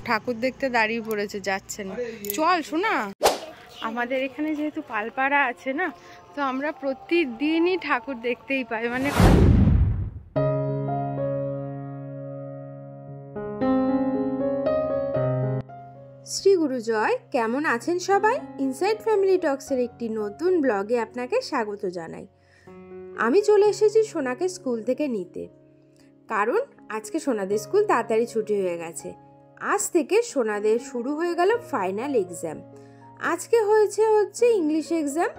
ঠাকুর দেখতে দাঁড়িয়ে পড়েছে, যাচ্ছে না। চল শোনা, আমাদের এখানে যেহেতু পালপাড়া আছে না, তো আমরা প্রতিদিনই ঠাকুর দেখতেই পাই। মানে শ্রী গুরু জয়, কেমন আছেন সবাই? ইনসাইড ফ্যামিলি টক্সের একটি নতুন ব্লগে আপনাকে স্বাগত জানাই। আমি চলে এসেছি সোনাকে স্কুল থেকে নিতে, কারণ আজকে সোনাদের স্কুল তাড়াতাড়ি ছুটি হয়ে গেছে। আজ থেকে সোনাদের শুরু হয়ে গেল ফাইনাল এক্সাম। আজকে হচ্ছে ইংলিশ এক্সাম,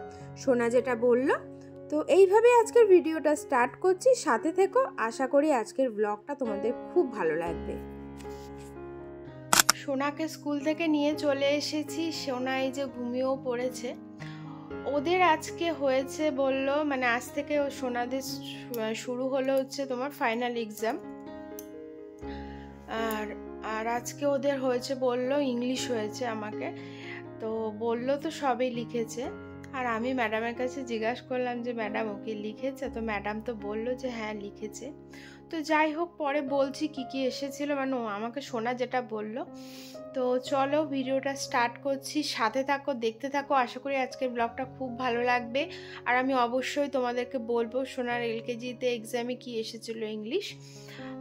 সোনা যেটা বলল। তো এইভাবে আজকের ভিডিওটা স্টার্ট করছি, সাথে থেকো। আশা করি আজকের ব্লগটা তোমাদের খুব ভালো লাগবে। সোনাকে স্কুল থেকে নিয়ে চলে এসেছি। সোনা এই যে ঘুমিয়েও পড়েছে। ওদের আজকে হয়েছে বললো, মানে আজ থেকে সোনাদের শুরু হলো হচ্ছে তোমার ফাইনাল এক্সাম। আর আজকে ওদের হয়েছে বললো ইংলিশ হয়েছে আমাকে। তো বললো তো সবই লিখেছে। আর আমি ম্যাডামের কাছে জিজ্ঞাসা করলাম যে ম্যাডাম ওকে লিখেছে? তো ম্যাডাম তো বললো যে হ্যাঁ লিখেছে। তো যাই হোক, পরে বলছি কি কি এসেছিল, মানে আমাকে শোনা যেটা বললো। তো চলো ভিডিওটা স্টার্ট করছি, সাথে থাকো, দেখতে থাকো। আশা করি আজকের ব্লগটা খুব ভালো লাগবে। আর আমি অবশ্যই তোমাদেরকে বলবো সোনার এলকেজিতে এক্সামে কি এসেছিল ইংলিশ।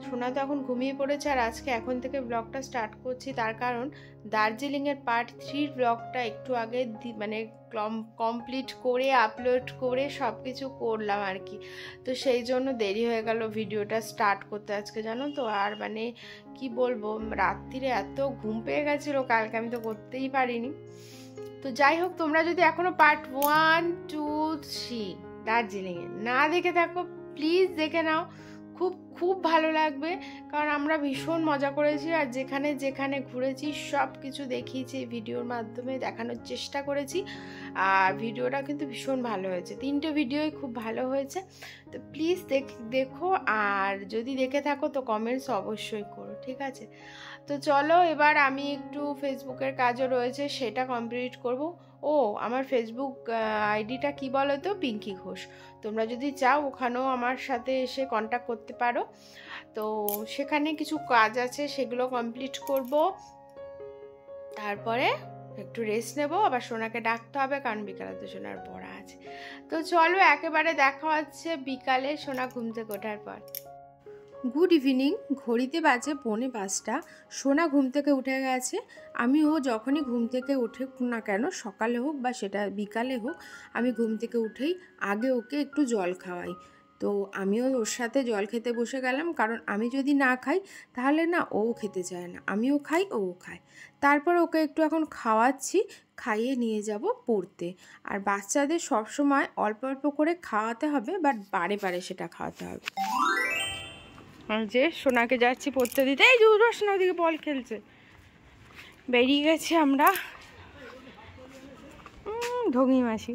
সোনা তো এখন ঘুমিয়ে পড়েছে, আর আজকে এখন থেকে ব্লগটা স্টার্ট করছি তার কারণ দার্জিলিংয়ের পার্ট 3 ব্লগটা একটু আগে মানে কমপ্লিট করে আপলোড করে সব কিছু করলাম আর কি। তো সেই জন্য দেরি হয়ে গেল ভিডিওটা স্টার্ট করতে আজকে, জানো তো। আর মানে কি বলবো, রাত্রিরে এত ঘুম পেয়ে গেছিলো কালকে, আমি তো করতেই পারিনি। তো যাই হোক, তোমরা যদি এখনো পার্ট 1, 2, 3 দার্জিলিংয়ে না দেখে থাকো, প্লিজ দেখে নাও। খুব খুব ভালো লাগবে, কারণ আমরা ভীষণ মজা করেছি। আর যেখানে যেখানে ঘুরেছি সব কিছু দেখিয়েছি, ভিডিওর মাধ্যমে দেখানোর চেষ্টা করেছি। আর ভিডিওটা কিন্তু ভীষণ ভালো হয়েছে, 3টে ভিডিওই খুব ভালো হয়েছে। তো প্লিজ দেখো, আর যদি দেখে থাকো তো কমেন্টস অবশ্যই করো, ঠিক আছে? তো চলো, এবার আমি একটু ফেসবুকের কাজও রয়েছে, সেটা কমপ্লিট করব। ও আমার ফেসবুক আইডিটা কি বলো তো, পিঙ্কি ঘোষ। তোমরা যদি চাও ওখানেও আমার সাথে এসে কন্ট্যাক্ট করতে পারো। তো সেখানে কিছু কাজ আছে, সেগুলো কমপ্লিট করব। তারপরে একটু রেস্ট নেব, আবার সোনাকে ডাকতে হবে, কারণ বিকালে তো সোনার পড়া আছে। তো চলো একেবারে দেখা হচ্ছে বিকালে সোনা ঘুম থেকে ওঠার পর। Good evening. ঘড়িতে বাজে 4:45। সোনা ঘুম থেকে উঠে গেছে। আমিও যখনই ঘুম থেকে উঠে না কেন, সকালে হোক বা সেটা বিকালে হোক, আমি ঘুম থেকে উঠেই আগে ওকে একটু জল খাওয়াই। তো আমিও ওর সাথে জল খেতে বসে গেলাম, কারণ আমি যদি না খাই তাহলে না ও খেতে চায় না। আমিও খাই, ও খায়। তারপর ওকে একটু এখন খাওয়াচ্ছি, খাইয়ে নিয়ে যাব পড়তে। আর বাচ্চাদের সবসময় অল্প অল্প করে খাওয়াতে হবে, বাট বারে বারে সেটা খাওয়াতে হবে। যে সোনাকে যাচ্ছি পড়তে দিতে, এই যে রোশনা ওদিকে বল খেলছে। বেরিয়ে গেছি আমরা, ঢঙি মাসি।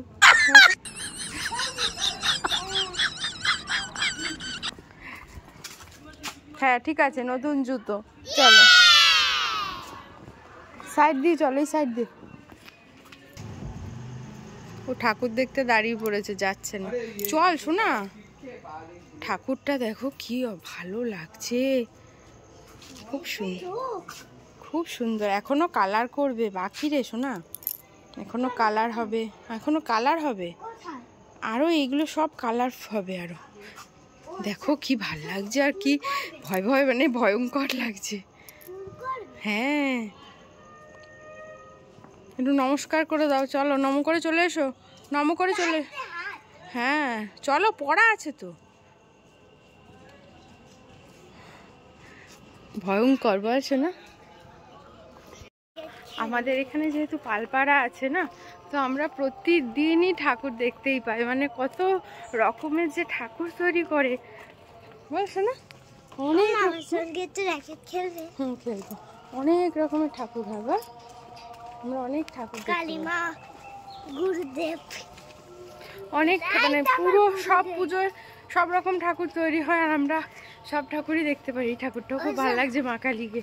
হ্যাঁ ঠিক আছে, নতুন জুতো। চলো সাইড দিয়ে, চলো এই সাইড দিয়ে। ও ঠাকুর দেখতে দাঁড়িয়ে পড়েছে, যাচ্ছে না। চল শোনা, ঠাকুরটা দেখো কি ভালো লাগছে, খুব সুন্দর, খুব সুন্দর। এখনো কালার করবে, বাকি রে সোনা, এখনো কালার হবে, এখনো কালার হবে আরো, এইগুলো সব কালার হবে আরো। দেখো কি ভাল লাগছে, আর কি ভয় ভয়, মানে ভয়ঙ্কর লাগছে। হ্যাঁ, একটু নমস্কার করে দাও। চলো নম করে চলে এসো, নম করে চলে। হ্যাঁ চলো, পড়া আছে তো। ভয়ঙ্কর বলছো না? আমাদের এখানে যেহেতু পালপাড়া আছে না, তো আমরা প্রতিদিনই ঠাকুর দেখতেই পাই। মানে কত রকমের যে ঠাকুর তৈরি করে, বলছো না? অনেক খেলবো, অনেক রকমের ঠাকুর হয়। বল, আমরা অনেক ঠাকুর, কালিমা, গুরুদেব, অনেক, মানে পুরো সব পুজোর সব রকম ঠাকুর তৈরি হয়, আর আমরা সব ঠাকুরই দেখতে পারি। এই ঠাকুরটাও খুব ভালো লাগছে, মা কালীকে,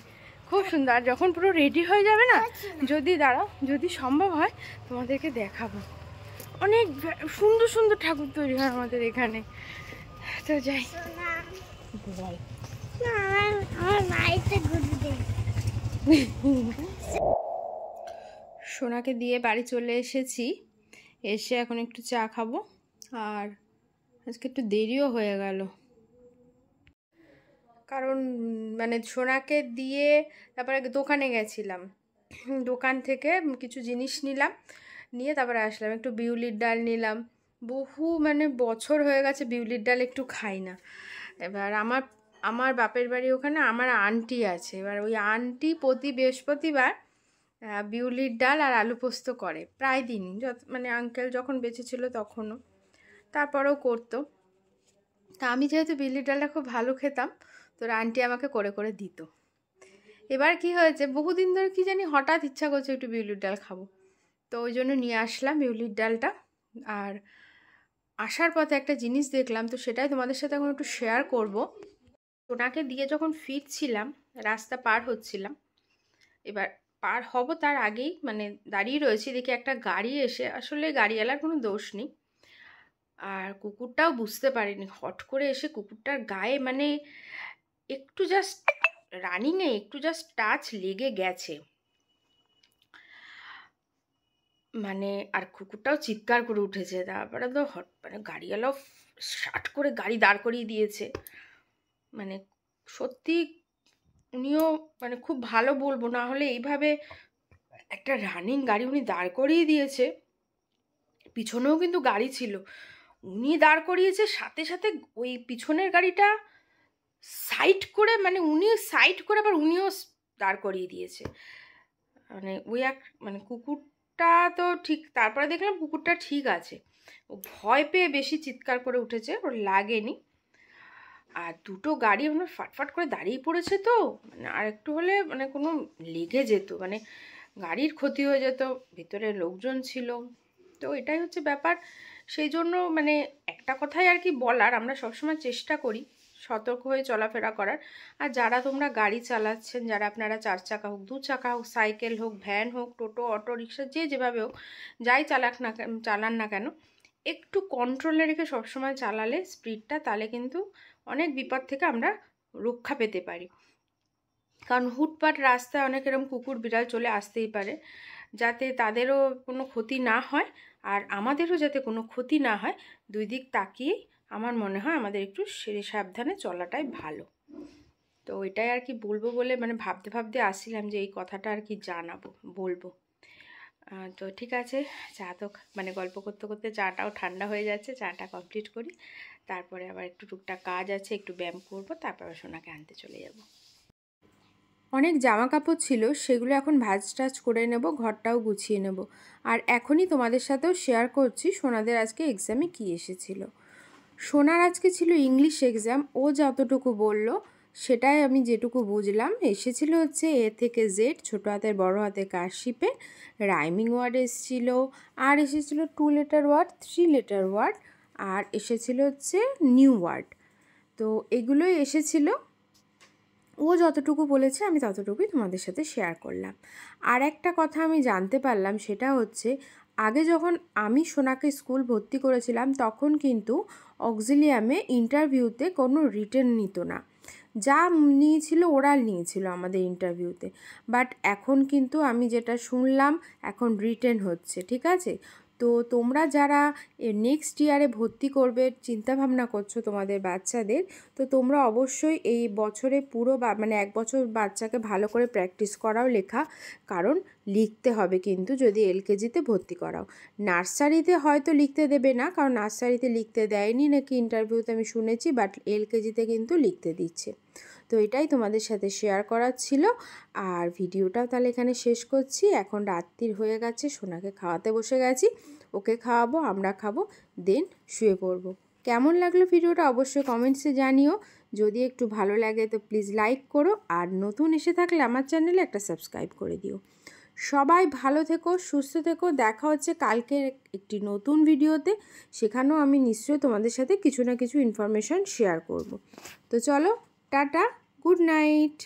খুব সুন্দর। আর যখন পুরো রেডি হয়ে যাবে না, যদি দাঁড়াও, যদি সম্ভব হয় তোমাদেরকে দেখাবো। অনেক সুন্দর সুন্দর ঠাকুর তৈরি হয় আমাদের এখানে। তো যাই, বল। আমার মাইতে গুরুদেব, সোনাকে দিয়ে বাড়ি চলে এসেছি, এসে এখন একটু চা খাবো। আর আজকে একটু দেরিও হয়ে গেল, কারণ মানে সোনাকে দিয়ে তারপরে দোকানে গেছিলাম, দোকান থেকে কিছু জিনিস নিলাম, নিয়ে তারপরে আসলাম, একটু বিউলির ডাল নিলাম। মানে বছর হয়ে গেছে বিউলির ডাল একটু খাই না। এবার আমার বাপের বাড়ি ওখানে আমার আন্টি আছে, এবার ওই আন্টি প্রতি বৃহস্পতিবার বিউলির ডাল আর আলু পোস্ত করে প্রায় দিনই, মানে আঙ্কেল যখন বেঁচে ছিল তখনও, তারপরেও করতো। তা আমি যেহেতু বিউলির ডালটা খুব ভালো খেতাম, তো আন্টি আমাকে করে করে দিত। এবার কি হয়েছে, বহুদিন ধরে কি জানি হঠাৎ ইচ্ছা করছে একটু বিউলির ডাল খাবো, তো ওই জন্য নিয়ে আসলাম বিউলির ডালটা। আর আসার পথে একটা জিনিস দেখলাম, তো সেটাই তোমাদের সাথে এখন একটু শেয়ার করব। ওনাকে দিয়ে যখন ফিরছিলাম, রাস্তা পার হচ্ছিলাম, এবার পার হব তার আগেই মানে দাঁড়িয়ে রয়েছি, দেখি একটা গাড়ি এসে, আসলে গাড়িওয়ালার কোনো দোষ নেই, আর কুকুরটাও বুঝতে পারেনি, হট করে এসে কুকুরটার গায়ে মানে একটু জাস্ট রানিংয়ে একটু জাস্ট টাচ লেগে গেছে, মানে আর কুকুরটাও চিৎকার করে উঠেছে। তারপরে তো মানে গাড়িওয়ালাও শার্ট করে গাড়ি দাঁড় করিয়ে দিয়েছে। মানে সত্যি উনিও মানে খুব ভালো বলবো, না হলে এইভাবে একটা রানিং গাড়ি উনি দাঁড় করিয়ে দিয়েছে, পিছনেও কিন্তু গাড়ি ছিল, উনি দাঁড় করিয়েছে, সাথে সাথে ওই পিছনের গাড়িটা সাইড করে, মানে উনি সাইড করে আবার উনিও দাঁড় করিয়ে দিয়েছে। মানে ওই মানে কুকুরটা তো ঠিক, তারপরে দেখলাম কুকুরটা ঠিক আছে, ও ভয় পেয়ে বেশি চিৎকার করে উঠেছে, ওর লাগেনি। আর দুটো গাড়ি মানে ফাটফাট করে দাঁড়িয়ে পড়েছে, তো মানে আর একটু হলে মানে কোনো লেগে যেত, মানে গাড়ির ক্ষতি হয়ে যেত, ভিতরে লোকজন ছিল। তো এটাই হচ্ছে ব্যাপার। সেই জন্য মানে একটা কথাই আর কি বলার, আমরা সবসময় চেষ্টা করি সতর্ক হয়ে চলাফেরা করার। আর যারা তোমরা গাড়ি চালাচ্ছেন, যারা আপনারা 4 চাকা হোক, 2 চাকা হোক, সাইকেল হোক, ভ্যান হোক, টোটো, অটো রিক্সা, যে যেভাবে হোক, যাই চালান না কেন, একটু কন্ট্রোলে রেখে সবসময় চালালে স্পিডটা, তাহলে কিন্তু অনেক বিপদ থেকে আমরা রক্ষা পেতে পারি। কারণ হুটপাট রাস্তায় অনেক এরকম কুকুর বিড়াল চলে আসতেই পারে, যাতে তাদেরও কোনো ক্ষতি না হয় আর আমাদেরও যাতে কোনো ক্ষতি না হয়, দুই দিক তাকিয়েই আমার মনে হয় আমাদের একটু সাবধানে চলাটাই ভালো। তো এটাই আর কি বলবো বলে মানে ভাবতে ভাবতে আসছিলাম যে এই কথাটা আর কি বলবো। তো ঠিক আছে, চা তো মানে গল্প করতে করতে চাটাও ঠান্ডা হয়ে যাচ্ছে, চাটা কমপ্লিট করি, তারপরে আবার একটু টুকটাক কাজ আছে, একটু ব্যায়াম করবো, তারপরে সোনাকে আনতে চলে যাব। অনেক জামা কাপড় ছিল, সেগুলো এখন ভাঁজ টাজ করে নেব, ঘরটাও গুছিয়ে নেব। আর এখনই তোমাদের সাথেও শেয়ার করছি সোনাদের আজকে এক্সামে কি এসেছিল। সোনার আজকে ছিল ইংলিশ এক্সাম, ও যতটুকু বলল সেটাই আমি যেটুকু বুঝলাম। এসেছিল হচ্ছে এ থেকে জেড, ছোটো হাতের বড় হাতের কারশিপে, রাইমিং ওয়ার্ড এসেছিল, আর এসেছিল 2 লেটার ওয়ার্ড, 3 লেটার ওয়ার্ড, আর এসেছিল হচ্ছে নিউ ওয়ার্ড। তো এগুলোই এসেছিল, ও যতটুকু বলেছে আমি ততটুকুই তোমাদের সাথে শেয়ার করলাম। আর একটা কথা আমি জানতে পারলাম, সেটা হচ্ছে আগে যখন আমি সোনাকে স্কুল ভর্তি করেছিলাম, তখন কিন্তু অক্সিলিয়ামে ইন্টারভিউতে কোনো রিটেন নিত না, যা নিয়েছিল ওরাল নিয়েছিল আমাদের ইন্টারভিউতে। বাট এখন কিন্তু আমি যেটা শুনলাম, এখন রিটেন হচ্ছে, ঠিক আছে? তো তোমরা যারা নেক্সট ইয়ারে ভর্তি করবে চিন্তাভাবনা করছো তোমাদের বাচ্চাদের, তো তোমরা অবশ্যই এই বছরে পুরো মানে 1 বছর বাচ্চাকে ভালো করে প্র্যাকটিস করাও লেখা, কারণ লিখতে হবে কিন্তু যদি এলকেজিতে ভর্তি করাও। নার্সারিতে হয়তো লিখতে দেবে না, কারণ নার্সারিতে লিখতে দেয়নি নাকি ইন্টারভিউতে আমি শুনেছি, বাট এলকেজিতে কিন্তু লিখতে দিচ্ছে। তো এটাই তোমাদের সাথে শেয়ার করার ছিল। আর ভিডিওটাও তাহলে এখানে শেষ করছি, এখন রাত্রির হয়ে গেছে, সোনাকে খাওয়াতে বসে গেছি, ওকে খাওয়াবো, আমরা খাবো, দেন শুয়ে পড়বো। কেমন লাগলো ভিডিওটা অবশ্যই কমেন্টসে জানিও, যদি একটু ভালো লাগে তো প্লিজ লাইক করো, আর নতুন এসে থাকলে আমার চ্যানেলে একটা সাবস্ক্রাইব করে দিও। সবাই ভালো থেকো, সুস্থ থেকো, দেখা হচ্ছে কালকের একটি নতুন ভিডিওতে, সেখানেও আমি নিশ্চয়ই তোমাদের সাথে কিছু না কিছু ইনফরমেশান শেয়ার করব। তো চলো, টাটা, গুড নাইট।